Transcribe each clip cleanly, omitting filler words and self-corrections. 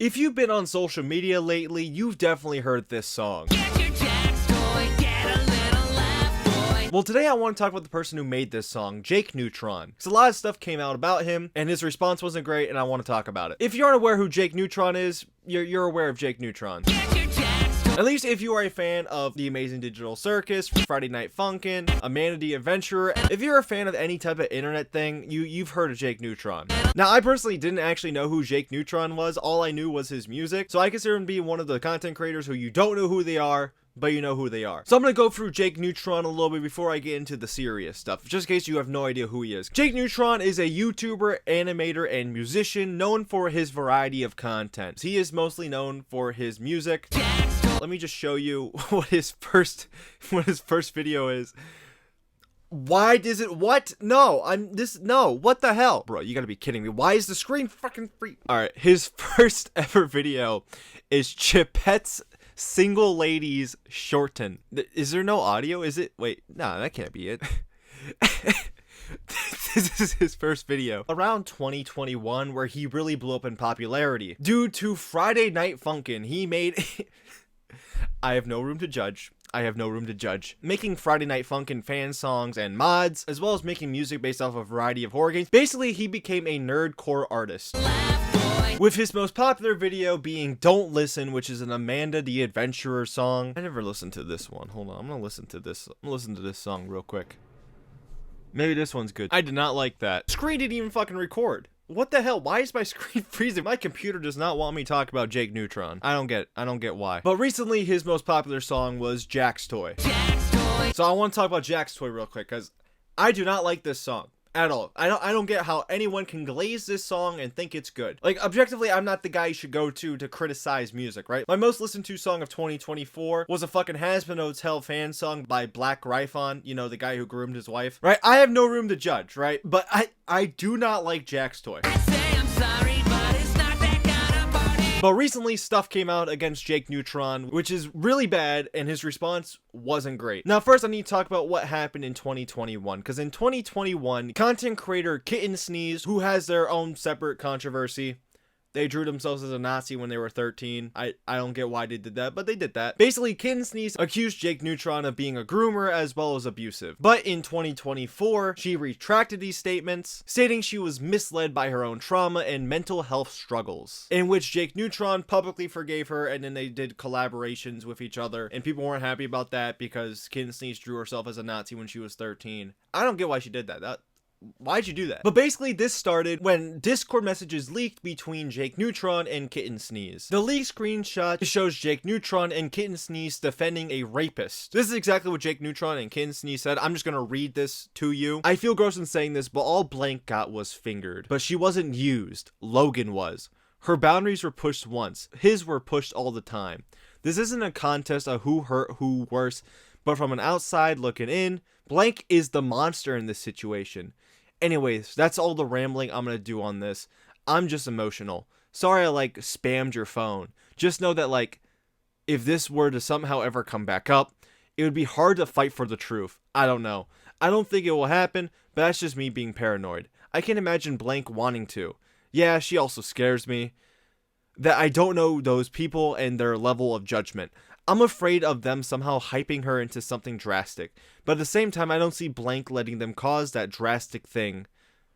If you've been on social media lately, you've definitely heard this song. Well, today I want to talk about the person who made this song, JakeNeutron. Because a lot of stuff came out about him, and his response wasn't great, and I want to talk about it. If you aren't aware who JakeNeutron is, you're aware of JakeNeutron. At least if you are a fan of The Amazing Digital Circus, Friday Night Funkin', Amanda the Adventurer. If you're a fan of any type of internet thing, you've heard of JakeNeutron. Now, I personally didn't actually know who JakeNeutron was. All I knew was his music. So I consider him to be one of the content creators who you don't know who they are, but you know who they are. So I'm going to go through JakeNeutron a little bit before I get into the serious stuff, just in case you have no idea who he is. JakeNeutron is a YouTuber, animator, and musician known for his variety of content. He is mostly known for his music. Let me just show you what his first video is. Why does it, what? No, no, what the hell? Bro, you gotta be kidding me. Why is the screen fucking free? Alright, his first ever video is Chipette's Single Ladies Shorten. Is there no audio? Is it? Wait, no, that can't be it. This is his first video around 2021 where he really blew up in popularity. Due to Friday Night Funkin', he made... I have no room to judge. I have no room to judge. Making Friday Night Funkin' fan songs and mods, as well as making music based off a variety of horror games. Basically, he became a nerdcore artist. With his most popular video being Don't Listen, which is an Amanda the Adventurer song. I never listened to this one. Hold on, I'm gonna listen to this. I'm gonna listen to this song real quick. Maybe this one's good. I did not like that. Screen didn't even fucking record. What the hell? Why is my screen freezing? My computer does not want me to talk about JakeNeutron. I don't get why. But recently, his most popular song was Jack's Toy. So I want to talk about Jack's Toy real quick, because I do not like this song at all. I don't get how anyone can glaze this song and think it's good. Like, objectively, I'm not the guy you should go to criticize music, right? My most listened to song of 2024 was a fucking Has-Been Hotel fan song by Black Ryphon, you know, the guy who groomed his wife, right? I have no room to judge, right? But I do not like Jack's Toy. But recently, stuff came out against JakeNeutron, which is really bad, and his response wasn't great. Now, first, I need to talk about what happened in 2021, because in 2021, content creator kittensneeze, who has their own separate controversy, they drew themselves as a Nazi when they were 13. I don't get why they did that, but they did that. Basically, kittensneeze accused JakeNeutron of being a groomer as well as abusive. But in 2024, she retracted these statements, stating she was misled by her own trauma and mental health struggles, in which JakeNeutron publicly forgave her, and then they did collaborations with each other, and people weren't happy about that because kittensneeze drew herself as a Nazi when she was 13. I don't get why she did that. Why'd you do that? But basically, this started when Discord messages leaked between JakeNeutron and kittensneeze. The leaked screenshot shows JakeNeutron and kittensneeze defending a rapist. This is exactly what JakeNeutron and kittensneeze said. I'm just gonna read this to you. I feel gross in saying this, but all Blank got was fingered. But she wasn't used. Logan was. Her boundaries were pushed once. His were pushed all the time. This isn't a contest of who hurt who worse, but from an outside looking in, Blank is the monster in this situation. Anyways, that's all the rambling I'm gonna do on this. I'm just emotional. Sorry I spammed your phone. Just know that if this were to somehow ever come back up, it would be hard to fight for the truth. I don't know. I don't think it will happen, but that's just me being paranoid. I can imagine Blank wanting to. Yeah, she also scares me. That I don't know those people and their level of judgment. I'm afraid of them somehow hyping her into something drastic. But at the same time, I don't see Blank letting them cause that drastic thing.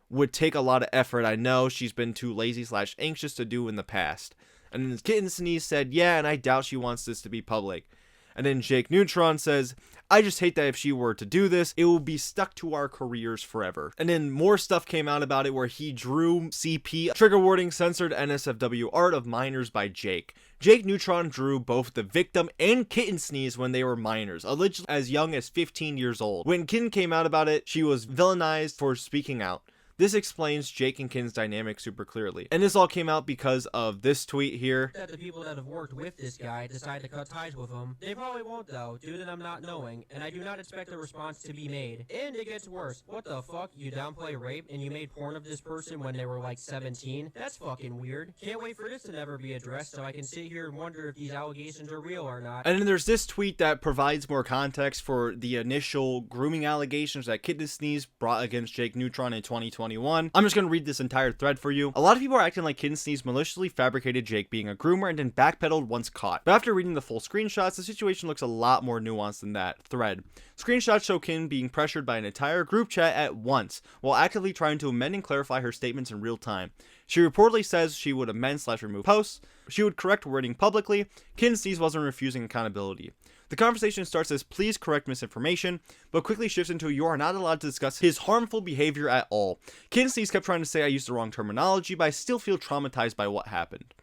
Would take a lot of effort. I know she's been too lazy/anxious to do in the past. And then kittensneeze said, yeah, and I doubt she wants this to be public. And then JakeNeutron says, I just hate that if she were to do this, it will be stuck to our careers forever. And then more stuff came out about it where he drew CP, trigger warning, censored NSFW art of minors by Jake. JakeNeutron drew both the victim and kittensneeze when they were minors, allegedly as young as 15 years old. When Kitten came out about it, she was villainized for speaking out. This explains Jake and Kin's dynamic super clearly. And this all came out because of this tweet here. That the people that have worked with this guy decide to cut ties with him. They probably won't though, due to them not knowing, and I do not expect a response to be made. And it gets worse. What the fuck? You downplay rape and you made porn of this person when they were 17? That's fucking weird. Can't wait for this to never be addressed so I can sit here and wonder if these allegations are real or not. And then there's this tweet that provides more context for the initial grooming allegations that kittensneeze brought against JakeNeutron in 2020. 2021. I'm just gonna read this entire thread for you. A lot of people are acting like kittensneeze maliciously fabricated Jake being a groomer and then backpedaled once caught. But after reading the full screenshots, the situation looks a lot more nuanced than that. Thread. Screenshots show Kin being pressured by an entire group chat at once, while actively trying to amend and clarify her statements in real time. She reportedly says she would amend/remove posts, she would correct wording publicly. Kittensneeze wasn't refusing accountability. The conversation starts as please correct misinformation, but quickly shifts into you are not allowed to discuss his harmful behavior at all. Kittensneeze kept trying to say I used the wrong terminology, but I still feel traumatized by what happened.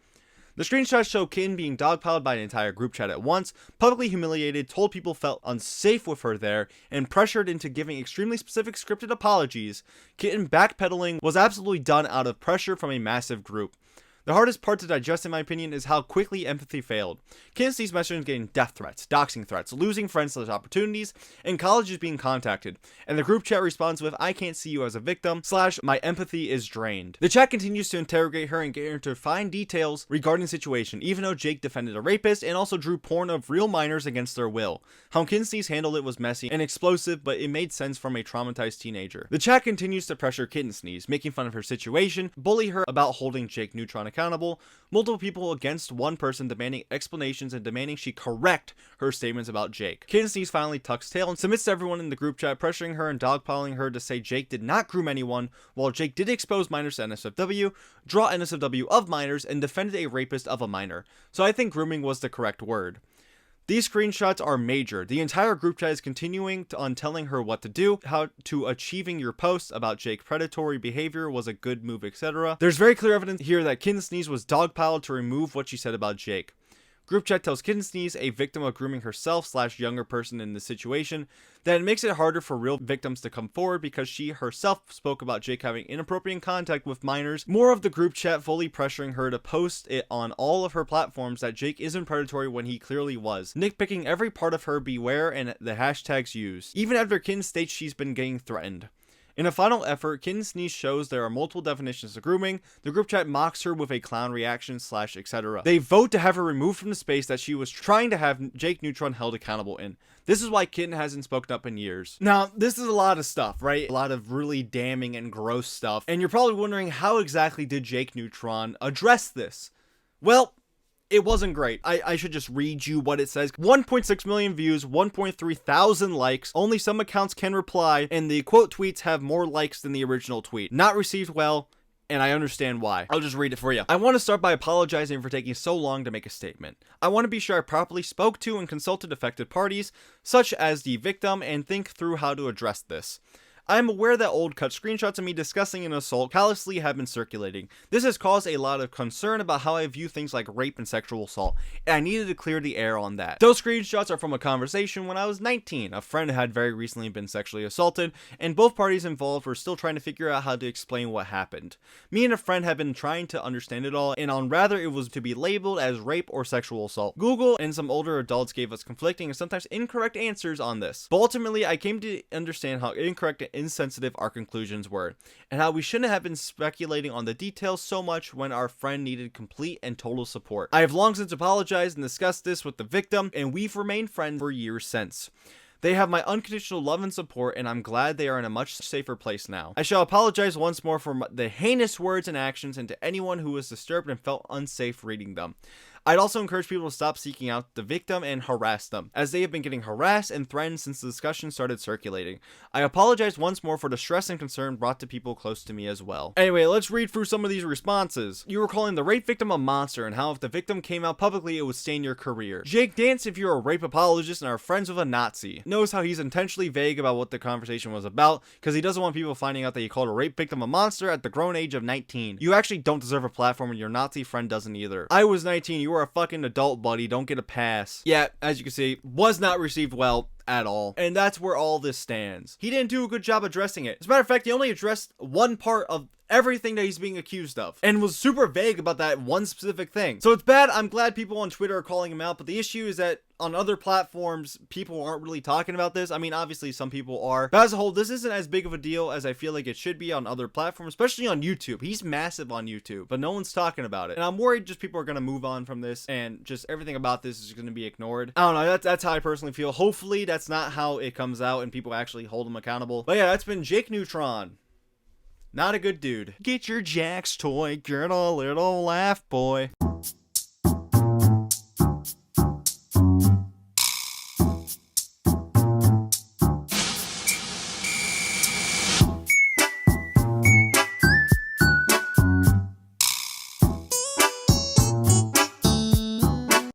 The screenshots show Kin being dogpiled by an entire group chat at once, publicly humiliated, told people felt unsafe with her there, and pressured into giving extremely specific scripted apologies. Kitten backpedaling was absolutely done out of pressure from a massive group. The hardest part to digest, in my opinion, is how quickly empathy failed. Kittensneeze messages getting death threats, doxing threats, losing friends/opportunities, and colleges being contacted. And the group chat responds with, I can't see you as a victim, / my empathy is drained. The chat continues to interrogate her and get her to find details regarding the situation, even though Jake defended a rapist and also drew porn of real minors against their will. How Kittensneeze handled it was messy and explosive, but it made sense from a traumatized teenager. The chat continues to pressure Kittensneeze, making fun of her situation, bully her about holding JakeNeutron accountable, multiple people against one person demanding explanations and demanding she correct her statements about Jake. Kittensneeze finally tucks tail and submits to everyone in the group chat, pressuring her and dogpiling her to say Jake did not groom anyone, while Jake did expose minors to NSFW, draw NSFW of minors, and defended a rapist of a minor. So I think grooming was the correct word. These screenshots are major. The entire group chat is continuing on telling her what to do, how to achieving your posts about Jake's predatory behavior was a good move, etc. There's very clear evidence here that Kittensneeze was dogpiled to remove what she said about Jake. Group chat tells Kittensneeze, a victim of grooming herself / younger person in the situation, that it makes it harder for real victims to come forward because she herself spoke about Jake having inappropriate contact with minors. More of the group chat fully pressuring her to post it on all of her platforms that Jake isn't predatory when he clearly was. Nitpicking every part of her beware and the hashtags used. Even after Kin states she's been getting threatened. In a final effort, Kittensneeze shows there are multiple definitions of grooming. The group chat mocks her with a clown reaction / etc. They vote to have her removed from the space that she was trying to have JakeNeutron held accountable in. This is why Kitten hasn't spoken up in years. Now, this is a lot of stuff, right? A lot of really damning and gross stuff. And you're probably wondering, how exactly did JakeNeutron address this? Well, it wasn't great. I should just read you what it says. 1.6 million views, 1.3 thousand likes. Only some accounts can reply, and the quote tweets have more likes than the original tweet. Not received well, and I understand why. I'll just read it for you. I want to start by apologizing for taking so long to make a statement. I want to be sure I properly spoke to and consulted affected parties, such as the victim, and think through how to address this. I am aware that old cut screenshots of me discussing an assault callously have been circulating. This has caused a lot of concern about how I view things like rape and sexual assault, and I needed to clear the air on that. Those screenshots are from a conversation when I was 19. A friend had very recently been sexually assaulted, and both parties involved were still trying to figure out how to explain what happened. Me and a friend had been trying to understand it all, and on whether it was to be labeled as rape or sexual assault. Google and some older adults gave us conflicting and sometimes incorrect answers on this. But ultimately, I came to understand how incorrect and insensitive our conclusions were, and how we shouldn't have been speculating on the details so much when our friend needed complete and total support. I have long since apologized and discussed this with the victim, and we've remained friends for years since. They have my unconditional love and support, and I'm glad they are in a much safer place now. I shall apologize once more for the heinous words and actions, and to anyone who was disturbed and felt unsafe reading them. I'd also encourage people to stop seeking out the victim and harass them, as they have been getting harassed and threatened since the discussion started circulating. I apologize once more for the stress and concern brought to people close to me as well. Anyway, let's read through some of these responses. You were calling the rape victim a monster, and how if the victim came out publicly, it would stain your career. Jake Dance, if you're a rape apologist and are friends with a Nazi, knows how he's intentionally vague about what the conversation was about, because he doesn't want people finding out that he called a rape victim a monster at the grown age of 19. You actually don't deserve a platform, and your Nazi friend doesn't either. I was 19, you were a fucking adult, buddy, don't get a pass. Yeah, as you can see, was not received well at all. And that's where all this stands. He didn't do a good job addressing it. As a matter of fact, he only addressed one part of everything that he's being accused of, and was super vague about that one specific thing. So it's bad. I'm glad people on Twitter are calling him out, but the issue is that on other platforms, people aren't really talking about this. I mean, obviously some people are, but as a whole, this isn't as big of a deal as I feel like it should be on other platforms, especially on YouTube. He's massive on YouTube, but no one's talking about it, and I'm worried just people are going to move on from this, and just everything about this is going to be ignored. I don't know, that's how I personally feel. Hopefully that's not how it comes out and people actually hold him accountable. But yeah, that's been JakeNeutron. Not a good dude. Get your Jack's toy, get a little laugh, boy.